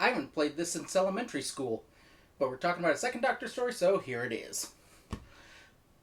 I haven't played this since elementary school, but we're talking about a second Doctor story, so here it is.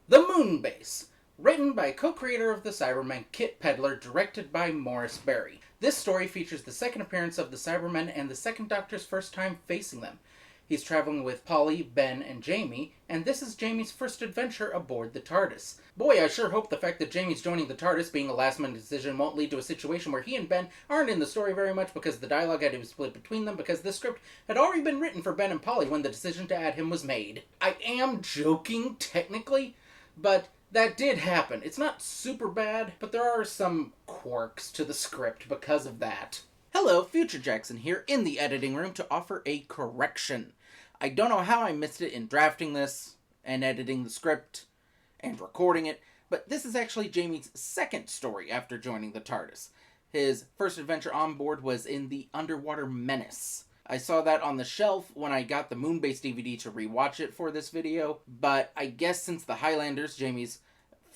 The Moonbase, written by co-creator of the Cybermen Kit Pedler, directed by Morris Berry. This story features the second appearance of the Cybermen and the second Doctor's first time facing them. He's traveling with Polly, Ben, and Jamie, and this is Jamie's first adventure aboard the TARDIS. Boy, I sure hope the fact that Jamie's joining the TARDIS being a last-minute decision won't lead to a situation where he and Ben aren't in the story very much because the dialogue had to be split between them because this script had already been written for Ben and Polly when the decision to add him was made. I am joking, technically, but that did happen. It's not super bad, but there are some quirks to the script because of that. Hello, Future Jackson here in the editing room to offer a correction. I don't know how I missed it in drafting this and editing the script and recording it, but this is actually Jamie's second story after joining the TARDIS. His first adventure on board was in The Underwater Menace. I saw that on the shelf when I got the Moonbase DVD to rewatch it for this video, but I guess since The Highlanders, Jamie's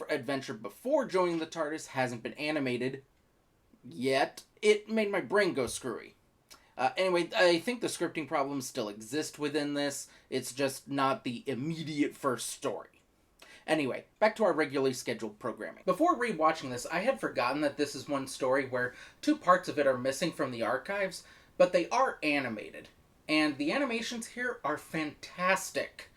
adventure before joining the TARDIS, hasn't been animated yet, it made my brain go screwy. Anyway, I think the scripting problems still exist within this. It's just not the immediate first story. Anyway, back to our regularly scheduled programming. Before rewatching this, I had forgotten that this is one story where two parts of it are missing from the archives, but they are animated. And the animations here are fantastic.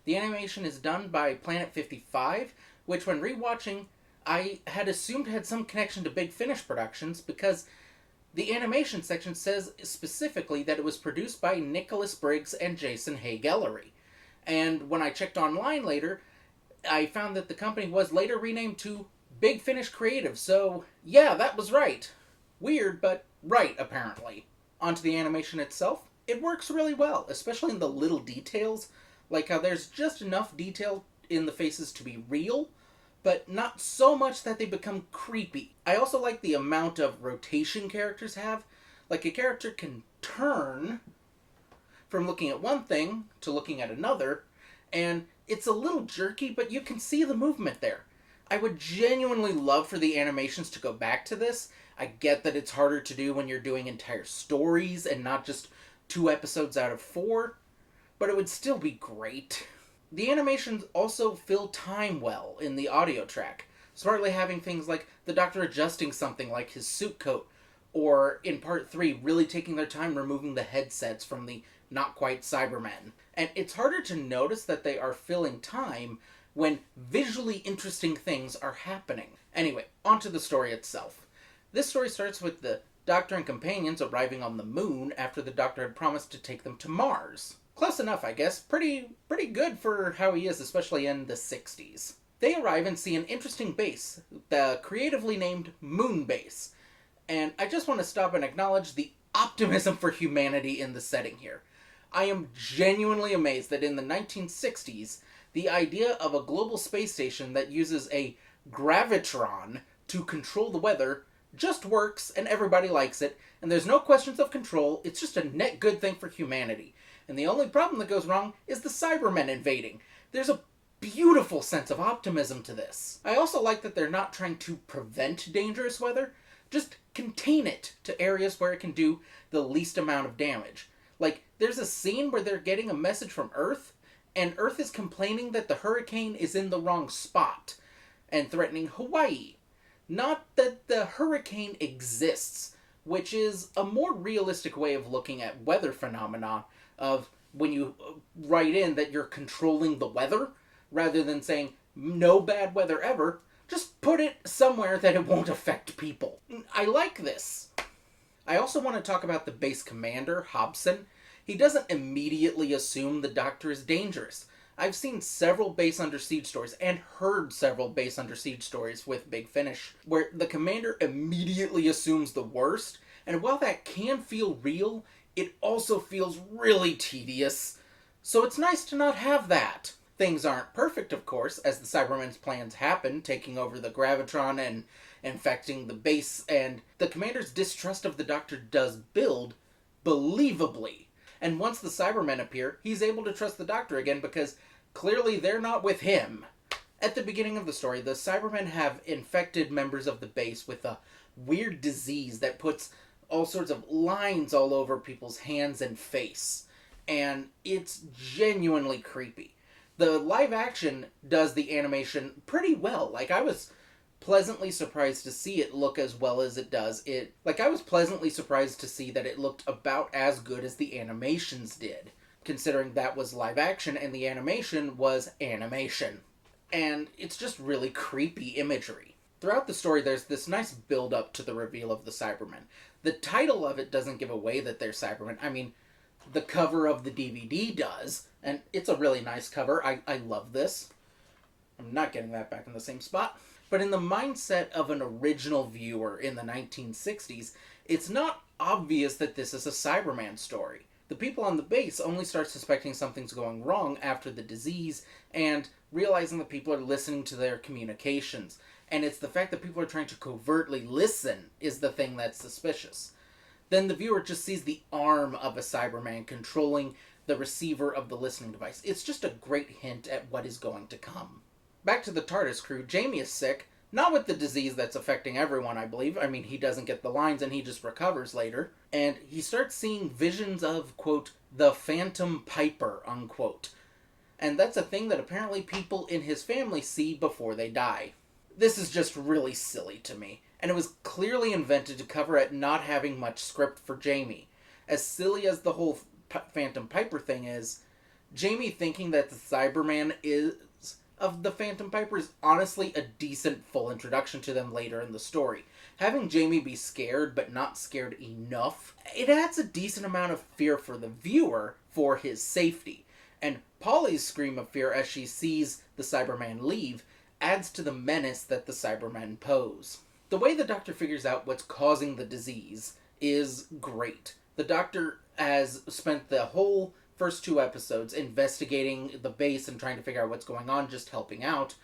The animation is done by Planet 55, which when rewatching, I had assumed had some connection to Big Finish Productions because the animation section says specifically that it was produced by Nicholas Briggs and Jason Hay-Gallery. And when I checked online later, I found that the company was later renamed to Big Finish Creative, so yeah, that was right. Weird, but right, apparently. Onto the animation itself, it works really well, especially in the little details, like how there's just enough detail in the faces to be real, but not so much that they become creepy. I also like the amount of rotation characters have. Like, a character can turn from looking at one thing to looking at another, and it's a little jerky, but you can see the movement there. I would genuinely love for the animations to go back to this. I get that it's harder to do when you're doing entire stories and not just 2 episodes out of 4, but it would still be great. The animations also fill time well in the audio track, smartly having things like the Doctor adjusting something like his suit coat, or in part 3 really taking their time removing the headsets from the not-quite Cybermen. And it's harder to notice that they are filling time when visually interesting things are happening. Anyway, onto the story itself. This story starts with the Doctor and companions arriving on the moon after the Doctor had promised to take them to Mars. Close enough, I guess. Pretty good for how he is, especially in the 60s. They arrive and see an interesting base, the creatively named Moonbase. And I just want to stop and acknowledge the optimism for humanity in the setting here. I am genuinely amazed that in the 1960s, the idea of a global space station that uses a gravitron to control the weather just works and everybody likes it, and there's no questions of control. It's just a net good thing for humanity. And the only problem that goes wrong is the Cybermen invading. There's a beautiful sense of optimism to this. I also like that they're not trying to prevent dangerous weather, just contain it to areas where it can do the least amount of damage. Like, there's a scene where they're getting a message from Earth, and Earth is complaining that the hurricane is in the wrong spot and threatening Hawaii. Not that the hurricane exists, which is a more realistic way of looking at weather phenomena of when you write in that you're controlling the weather, rather than saying no bad weather ever, just put it somewhere that it won't affect people. I like this. I also want to talk about the base commander, Hobson. He doesn't immediately assume the Doctor is dangerous. I've seen several Base Under Siege stories and heard several Base Under Siege stories with Big Finish where the commander immediately assumes the worst, and while that can feel real, it also feels really tedious. So it's nice to not have that. Things aren't perfect, of course, as the Cybermen's plans happen, taking over the Gravitron and infecting the base, and the commander's distrust of the Doctor does build believably. And once the Cybermen appear, he's able to trust the Doctor again because clearly they're not with him. At the beginning of the story, the Cybermen have infected members of the base with a weird disease that puts all sorts of lines all over people's hands and face. And it's genuinely creepy. The live action does the animation pretty well. Like, I was pleasantly surprised to see it look as well as it does. I was pleasantly surprised to see that it looked about as good as the animations did, considering that was live action and the animation was animation. And it's just really creepy imagery. Throughout the story, there's this nice build-up to the reveal of the Cybermen. The title of it doesn't give away that they're Cybermen. I mean, the cover of the DVD does, and it's a really nice cover. I love this. I'm not getting that back in the same spot. But in the mindset of an original viewer in the 1960s, it's not obvious that this is a Cyberman story. The people on the base only start suspecting something's going wrong after the disease and realizing that people are listening to their communications. And it's the fact that people are trying to covertly listen is the thing that's suspicious. Then the viewer just sees the arm of a Cyberman controlling the receiver of the listening device. It's just a great hint at what is going to come. Back to the TARDIS crew, Jamie is sick, not with the disease that's affecting everyone, I believe. I mean, he doesn't get the lines and he just recovers later. And he starts seeing visions of, quote, the Phantom Piper, unquote. And that's a thing that apparently people in his family see before they die. This is just really silly to me. And it was clearly invented to cover at not having much script for Jamie. As silly as the whole Phantom Piper thing is, Jamie thinking that the Cyberman is of the Phantom Piper is honestly a decent full introduction to them later in the story. Having Jamie be scared, but not scared enough, it adds a decent amount of fear for the viewer for his safety. And Polly's scream of fear as she sees the Cyberman leave adds to the menace that the Cybermen pose. The way the Doctor figures out what's causing the disease is great. The Doctor has spent the whole first 2 episodes investigating the base and trying to figure out what's going on, just helping out,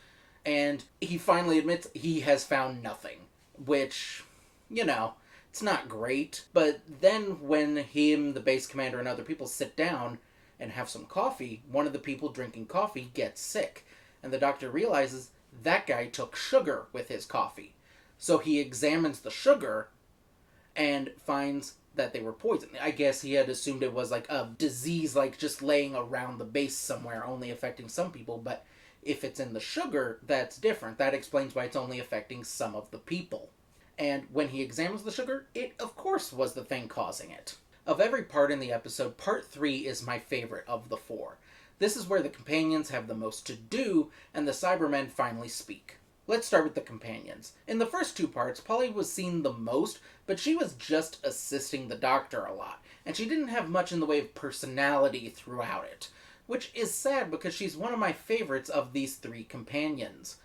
and he finally admits he has found nothing, which, it's not great. But then when him, the base commander, and other people sit down and have some coffee, one of the people drinking coffee gets sick, and the Doctor realizes that guy took sugar with his coffee. So he examines the sugar and finds that they were poisoned. I guess he had assumed it was like a disease, like just laying around the base somewhere, only affecting some people, but if it's in the sugar, that's different. That explains why it's only affecting some of the people. And when he examines the sugar, it of course was the thing causing it. Of every part in the episode, part 3 is my favorite of the 4. This is where the companions have the most to do, and the Cybermen finally speak. Let's start with the companions. In the first 2 parts, Polly was seen the most, but she was just assisting the Doctor a lot, and she didn't have much in the way of personality throughout it, which is sad because she's one of my favorites of these 3 companions.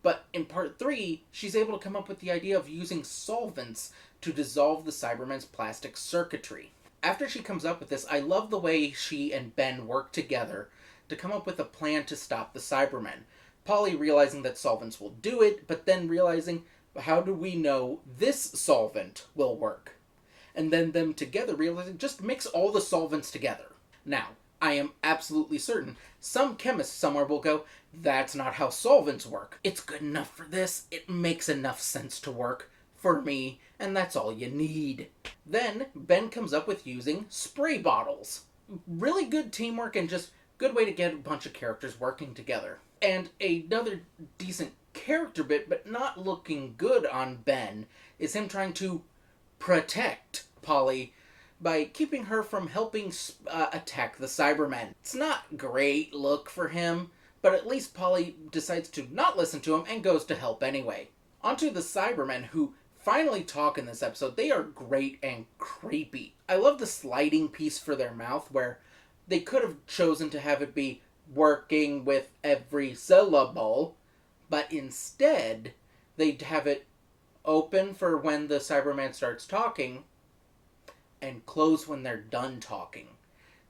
But in part 3, she's able to come up with the idea of using solvents to dissolve the Cybermen's plastic circuitry. After she comes up with this, I love the way she and Ben work together to come up with a plan to stop the Cybermen. Polly realizing that solvents will do it, but then realizing, how do we know this solvent will work? And then them together realizing, just mix all the solvents together. Now, I am absolutely certain some chemist somewhere will go, that's not how solvents work. It's good enough for this. It makes enough sense to work for me, and that's all you need. Then, Ben comes up with using spray bottles. Really good teamwork and just good way to get a bunch of characters working together. And another decent character bit, but not looking good on Ben, is him trying to protect Polly by keeping her from helping attack the Cybermen. It's not great look for him, but at least Polly decides to not listen to him and goes to help anyway. Onto the Cybermen, who finally talk in this episode. They are great and creepy. I love the sliding piece for their mouth, where they could have chosen to have it be working with every syllable, but instead they'd have it open for when the Cyberman starts talking and close when they're done talking.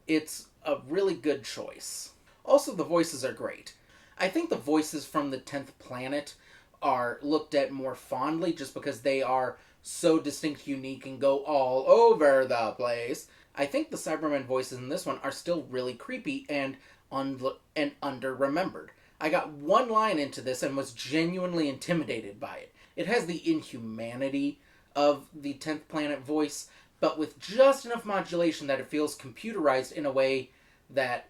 It's a really good choice. Also, the voices are great. I think the voices from the 10th Planet are looked at more fondly just because they are so distinct, unique, and go all over the place. I think the Cybermen voices in this one are still really creepy and under-remembered. I got one line into this and was genuinely intimidated by it. It has the inhumanity of the 10th Planet voice, but with just enough modulation that it feels computerized in a way that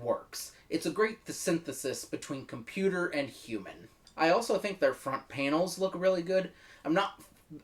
works. It's a great synthesis between computer and human. I also think their front panels look really good. I'm not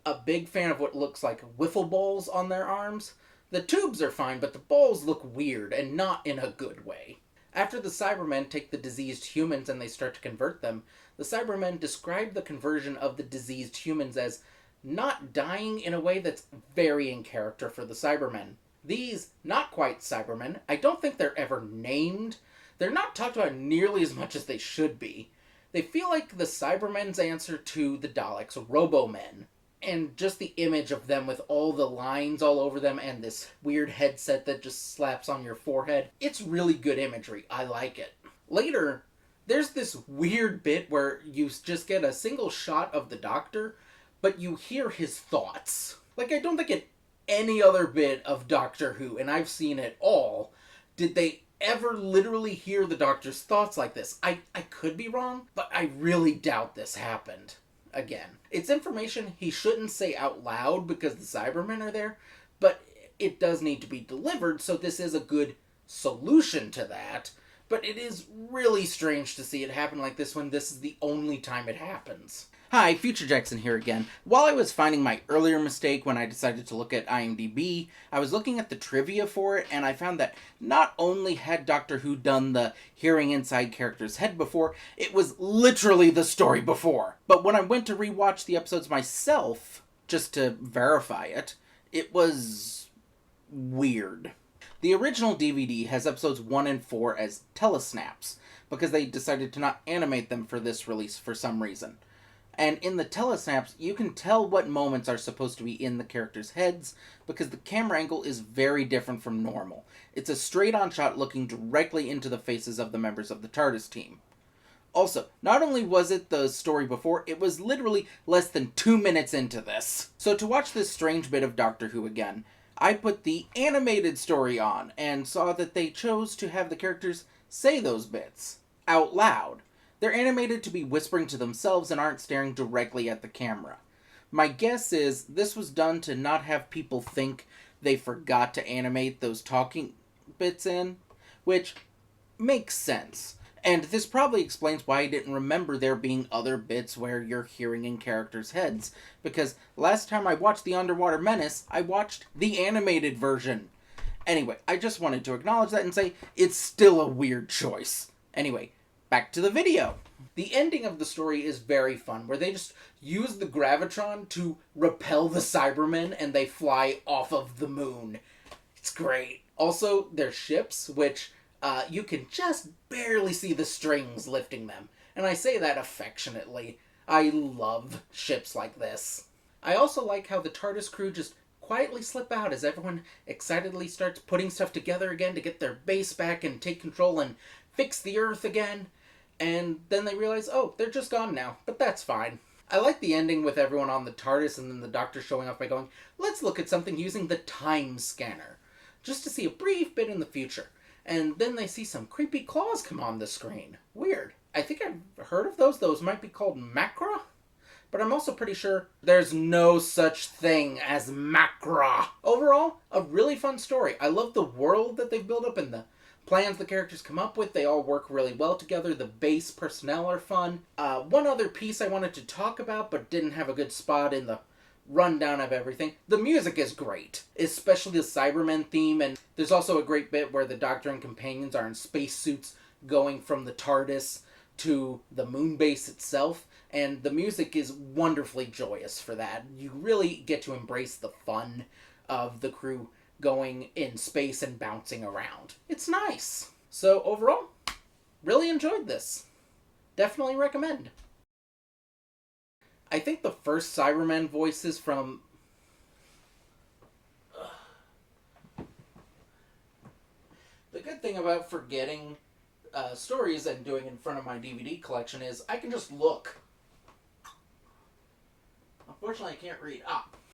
a big fan of what looks like wiffle balls on their arms. The tubes are fine, but the balls look weird, and not in a good way. After the Cybermen take the diseased humans and they start to convert them, the Cybermen describe the conversion of the diseased humans as not dying in a way that's very in character for the Cybermen. These not quite Cybermen, I don't think they're ever named. They're not talked about nearly as much as they should be. They feel like the Cybermen's answer to the Daleks, Robo-Men. And just the image of them with all the lines all over them and this weird headset that just slaps on your forehead. It's really good imagery. I like it. Later, there's this weird bit where you just get a single shot of the Doctor, but you hear his thoughts. Like, I don't think in any other bit of Doctor Who, and I've seen it all, did they ever literally hear the Doctor's thoughts like this. I could be wrong, but I really doubt this happened. Again, it's information he shouldn't say out loud because the Cybermen are there, but it does need to be delivered, so this is a good solution to that. But it is really strange to see it happen like this when this is the only time it happens. Hi, Future Jackson here again. While I was finding my earlier mistake when I decided to look at IMDb, I was looking at the trivia for it, and I found that not only had Doctor Who done the hearing inside character's head before, it was literally the story before. But when I went to rewatch the episodes myself, just to verify it, it was weird. The original DVD has episodes 1 and 4 as telesnaps, because they decided to not animate them for this release for some reason. And in the telesnaps, you can tell what moments are supposed to be in the characters' heads because the camera angle is very different from normal. It's a straight-on shot looking directly into the faces of the members of the TARDIS team. Also, not only was it the story before, it was literally less than 2 minutes into this. So to watch this strange bit of Doctor Who again, I put the animated story on and saw that they chose to have the characters say those bits out loud. They're animated to be whispering to themselves and aren't staring directly at the camera. My guess is this was done to not have people think they forgot to animate those talking bits in, which makes sense. And this probably explains why I didn't remember there being other bits where you're hearing in characters' heads, because last time I watched The Underwater Menace, I watched the animated version. Anyway, I just wanted to acknowledge that and say it's still a weird choice. Anyway, back to the video. The ending of the story is very fun, where they just use the gravitron to repel the Cybermen and they fly off of the moon. It's great. Also, their ships, which you can just barely see the strings lifting them. And I say that affectionately. I love ships like this. I also like how the TARDIS crew just quietly slip out as everyone excitedly starts putting stuff together again to get their base back and take control and fix the Earth again. And then they realize, oh, they're just gone now, but that's fine. I like the ending with everyone on the TARDIS and then the Doctor showing up by going, let's look at something using the time scanner, just to see a brief bit in the future. And then they see some creepy claws come on the screen. Weird. I think I've heard of those. Those might be called macra. But I'm also pretty sure there's no such thing as macra. Overall, a really fun story. I love the world that they've built up and the plans the characters come up with. They all work really well together. The base personnel are fun. One other piece I wanted to talk about but didn't have a good spot in the rundown of everything. The music is great, especially the Cybermen theme, and there's also a great bit where the Doctor and companions are in spacesuits going from the TARDIS to the Moonbase itself, and the music is wonderfully joyous for that. You really get to embrace the fun of the crew going in space and bouncing around. It's nice. So overall, really enjoyed this. Definitely recommend. I think the first Cybermen voices from... The good thing about forgetting stories and doing in front of my DVD collection is I can just look. Unfortunately, I can't read.